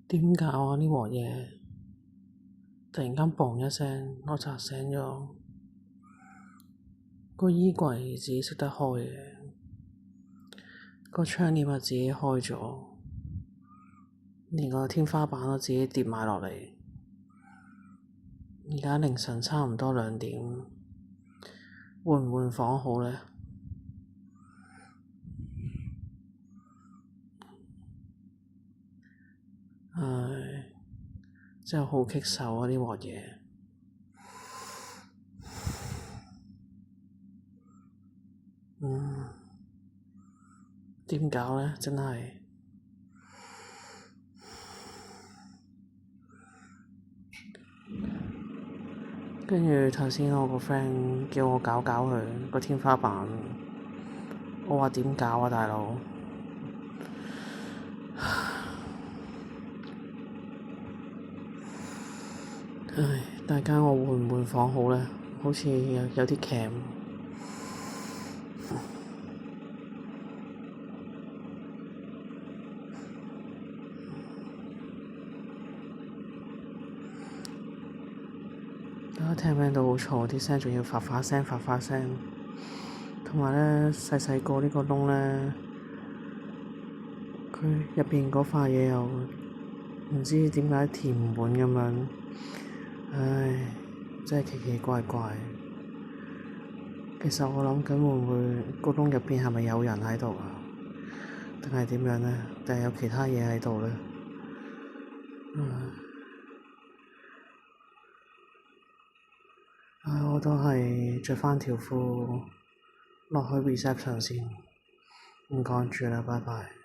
點搞啊？呢鑊嘢突然間嘣一聲，我扎醒咗。個衣櫃自己識得開嘅，個窗簾又自己開咗，連個天花板都自己跌埋落嚟。而家凌晨差唔多2點，換唔換房好呢？唉，真係好棘手啊！呢鑊嘢，點搞呢？真係。跟住頭先我個 friend 叫我搞佢個天花板，我話點搞啊，大佬？唉，大家我換唔換房好呢？好似有啲鉗。大家聽唔聽到好嘈？啲聲仲要發發聲，同埋呢細細個呢個窿呢，佢入邊嗰塊嘢又唔知點解填唔滿咁樣。唉，真係奇奇怪怪。其實我諗緊會唔會個窿入邊係咪有人喺度啊？定係點樣呢？定係有其他嘢喺度呢？我都係着返條褲落去 reception 先，唔講住啦，拜拜。